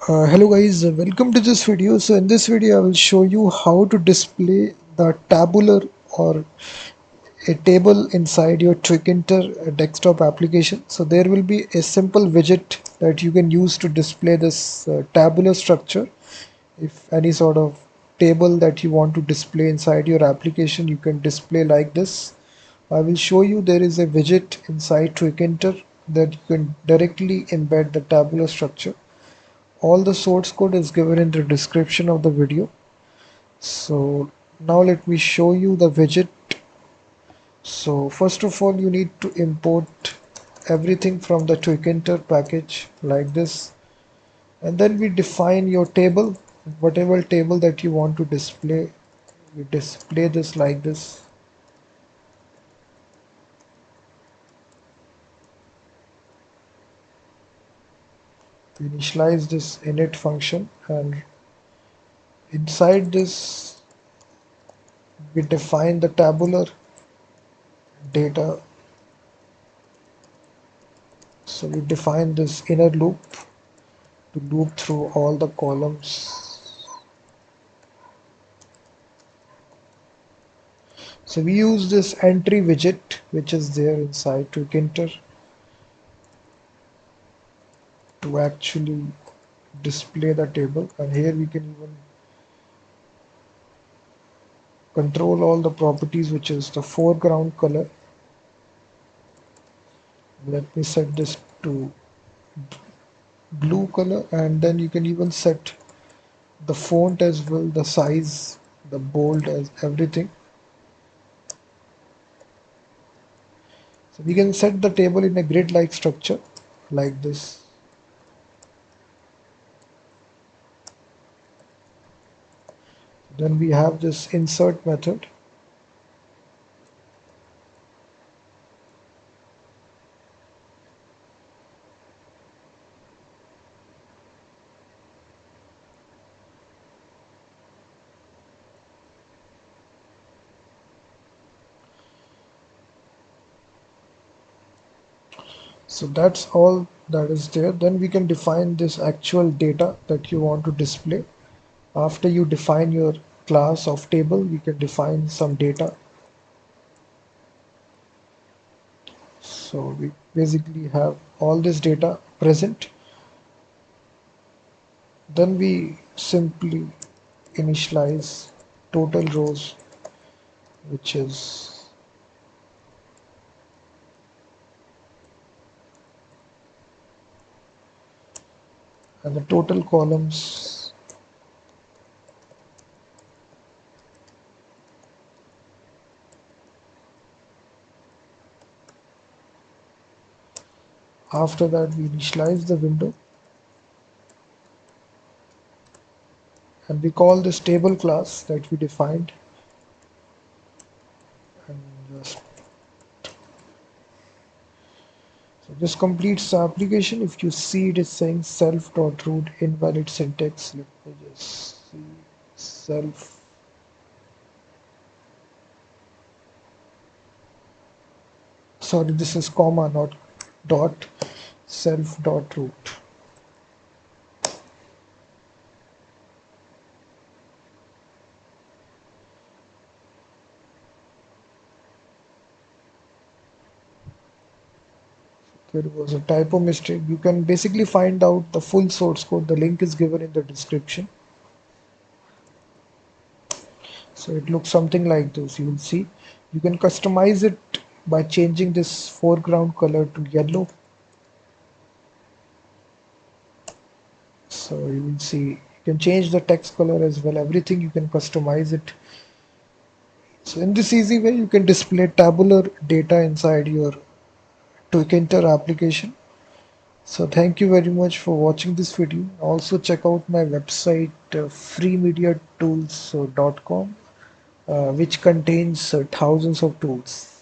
Hello guys, welcome to this video. So in this video I will show you how to display the tabular or a table inside your Tkinter desktop application. So there will be a simple widget that you can use to display this tabular structure. If any sort of table that you want to display inside your application, you can display like this. I will show you there is a widget inside Tkinter that you can directly embed the tabular structure. All the source code is given in the description of the video. So now let me show you the widget. So first of all, you need to import everything from the Tkinter package like this, and then we define your table, whatever table that you want to display. We display this like this. We initialize this init function, and inside this we define the tabular data. So we define this inner loop to loop through all the columns. So we use this entry widget which is there inside Tkinter to actually display the table, and here we can even control all the properties, which is the foreground color. Let me set this to blue color, and then you can even set the font as well, the size, the bold, as everything. So we can set the table in a grid-like structure like this. Then we have this insert method. So that's all that is there. Then we can define this actual data that you want to display. After you define your class of table, we can define some data. So we basically have all this data present. Then we simply initialize total rows, which is and the total columns. After that, we initialize the window, and we call this table class that we defined, and just so this completes the application. If you see, it is saying self.root invalid syntax. Let me just see self. Sorry, this is comma, not dot. Self.root. There was a typo mistake. You can basically find out the full source code. The link is given in the description. So it looks something like this. You will see. You can customize it by changing this foreground color to yellow. So you will see. You can change the text color as well. Everything you can customize it. So in this easy way, you can display tabular data inside your Tkinter application. So thank you very much for watching this video. Also check out my website freemediatools.com, which contains thousands of tools.